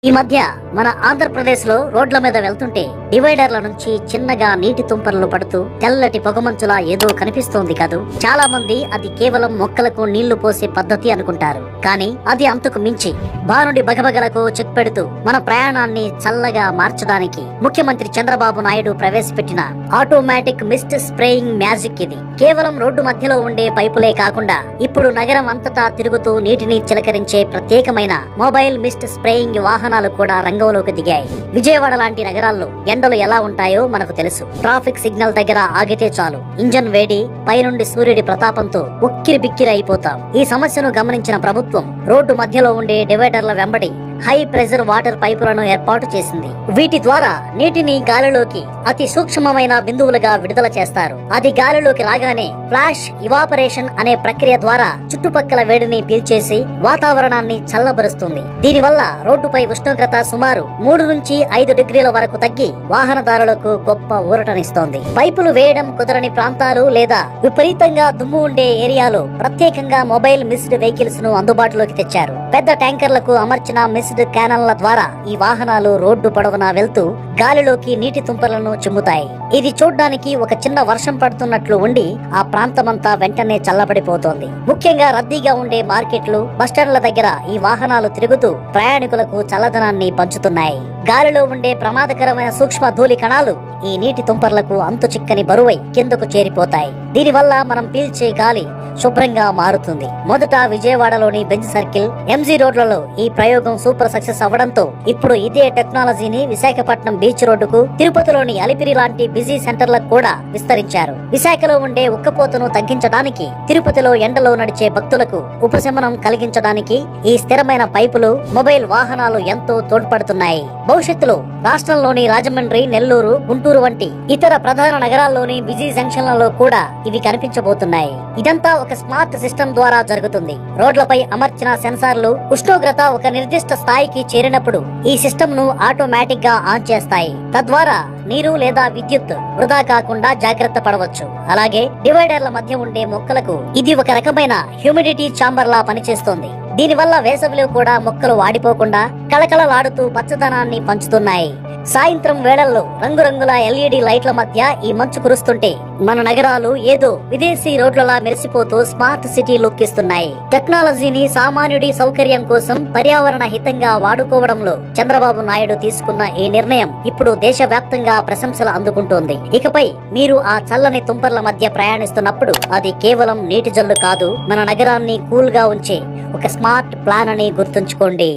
ఈ మధ్య మన ఆంధ్రప్రదేశ్ లో రోడ్ల మీద వెళ్తుంటే డివైడర్ల నుంచి చిన్నగా నీటి తుంపర్లు పడుతూ తెల్లటి పొగమంచులా ఏదో కనిపిస్తోంది కదూ. చాలా మంది అది కేవలం మొక్కలకు నీళ్లు పోసే పద్ధతి అనుకుంటారు. కానీ అది అంతకు మించి బానుడి బగబగలకు చెక్ పెడుతూ మన ప్రయాణాన్ని చల్లగా మార్చడానికి ముఖ్యమంత్రి చంద్రబాబు నాయుడు ప్రవేశపెట్టిన ఆటోమేటిక్ మిస్ట్ స్ప్రేయింగ్ మ్యాజిక్ ఇది. కేవలం రోడ్డు మధ్యలో ఉండే పైపులే కాకుండా ఇప్పుడు నగరం అంతటా తిరుగుతూ నీటిని చిలకరించే ప్రత్యేకమైన మొబైల్ మిస్ట్ స్ప్రేయింగ్ వాహనాలు కూడా రంగంలోకి దిగాయి. విజయవాడ లాంటి నగరాల్లో ఎండలు ఎలా ఉంటాయో మనకు తెలుసు. ట్రాఫిక్ సిగ్నల్ దగ్గర ఆగితే చాలు ఇంజన్ వేడి, పైనుండి సూర్యుడి ప్రతాపంతో ఉక్కిరి బిక్కిరి అయిపోతాం. ఈ సమస్యను గమనించిన ప్రభుత్వం రోడ్డు మధ్యలో ఉండే డివైడర్ల వెంబడి హై ప్రెషర్ వాటర్ పైపులను ఏర్పాటు చేసింది. వీటి ద్వారా నీటిని గాలిలోకి అతి సూక్ష్మమైన బిందువులుగా విడుదల చేస్తారు. అది గాలిలోకి రాగానే ఫ్లాష్ ఇవాపరేషన్ అనే ప్రక్రియ ద్వారా చుట్టుపక్కల వేడిని పీల్చేసి వాతావరణాన్ని చల్లబరుస్తుంది. దీనివల్ల రోడ్డుపై ఉష్ణోగ్రత సుమారు 3 నుంచి 5 డిగ్రీల వరకు తగ్గి వాహనదారులకు గొప్ప ఊరటనిస్తోంది. పైపులు వేయడం కుదరని ప్రాంతాలు లేదా విపరీతంగా దుమ్ము ఉండే ఏరియాలో ప్రత్యేకంగా మొబైల్ మిస్డ్ వెహికల్స్ ను అందుబాటులోకి తెచ్చారు. పెద్ద ట్యాంకర్లకు అమర్చిన మిస్డ్ క్యానన్ల ద్వారా ఈ వాహనాలు రోడ్డు పొడవునా వెళ్తూ గాలిలోకి నీటి తుంపర్లను చిమ్ముతాయి. ఇది చూడ్డానికి ఒక చిన్న వర్షం పడుతున్నట్లు ఉండి ఆ ప్రాంతమంతా వెంటనే చల్లబడిపోతోంది. ముఖ్యంగా రద్దీగా ఉండే మార్కెట్లు, బస్టాండ్ల దగ్గర ఈ వాహనాలు తిరుగుతూ ప్రయాణికులకు చల్లదనాన్ని పంచుతున్నాయి. గాలిలో ఉండే ప్రమాదకరమైన సూక్ష్మ ధూళి కణాలు ఈ నీటి తుంపర్లకు అంతు చిక్కని బరువై కిందకు చేరిపోతాయి. దీనివల్ల మనం పీల్చే గాలి శుభ్రంగా మారుతుంది. మొదట విజయవాడలోని బెంచ్ సర్కిల్, ఎంజీ రోడ్లలో ఈ ప్రయోగం సూపర్ సక్సెస్ అవ్వడంతో ఇప్పుడు ఇదే టెక్నాలజీని విశాఖపట్నం బీచ్ రోడ్డుకు, తిరుపతిలోని అలిపిరి లాంటి బిజీ సెంటర్లకు కూడా విస్తరించారు. విశాఖలో ఉండే ఉక్కపోతను తగ్గించడానికి, తిరుపతిలో ఎండలో నడిచే భక్తులకు ఉపశమనం కలిగించడానికి ఈ స్థిరమైన పైపులు, మొబైల్ వాహనాలు ఎంతో తోడ్పడుతున్నాయి. భవిష్యత్తులో రాష్ట్రంలోని రాజమండ్రి, నెల్లూరు, గుంటూరు వంటి ఇతర ప్రధాన నగరాల్లోని బిజీ జంక్షన్లలో కూడా ఇవి కనిపించబోతున్నాయి. ఇదంతా ఒక స్మార్ట్ సిస్టమ్ ద్వారా జరుగుతుంది. రోడ్లపై అమర్చిన సెన్సార్లు ఉష్ణోగ్రత ఒక నిర్దిష్ట స్థాయికి చేరినప్పుడు ఈ సిస్టమ్ ను ఆటోమేటిక్ గా ఆన్ చేస్తాయి. తద్వారా నీరు లేదా విద్యుత్ వృధా కాకుండా జాగ్రత్త పడవచ్చు. అలాగే డివైడర్ల మధ్య ఉండే మొక్కలకు ఇది ఒక రకమైన హ్యూమిడిటీ ఛాంబర్ లా పనిచేస్తుంది. దీనివల్ల వేసవిలో కూడా మొక్కలు వాడిపోకుండా కళకళలాడుతూ పచ్చదనాన్ని పంచుతున్నాయి. సాయంత్రం వేళల్లో రంగురంగుల ఎల్ఈడి లైట్ల మధ్య ఈ మంచు కురుస్తుంటే మన నగరాలు ఏదో విదేశీ రోడ్లలా మెరిసిపోతూ స్మార్ట్ సిటీ లుక్ ఇస్తున్నాయి. టెక్నాలజీని సామాన్యుడి సౌకర్యం కోసం పర్యావరణ హితంగా వాడుకోవడంలో చంద్రబాబు నాయుడు తీసుకున్న ఈ నిర్ణయం ఇప్పుడు దేశవ్యాప్తంగా ప్రశంసలు అందుకుంటోంది. ఇకపై మీరు ఆ చల్లని తుంపర్ల మధ్య ప్రయాణిస్తున్నప్పుడు అది కేవలం నీటి జల్లు కాదు, మన నగరాన్ని కూల్ గా ఉంచే ఒక స్మార్ట్ ప్లాన్ అని గుర్తుంచుకోండి.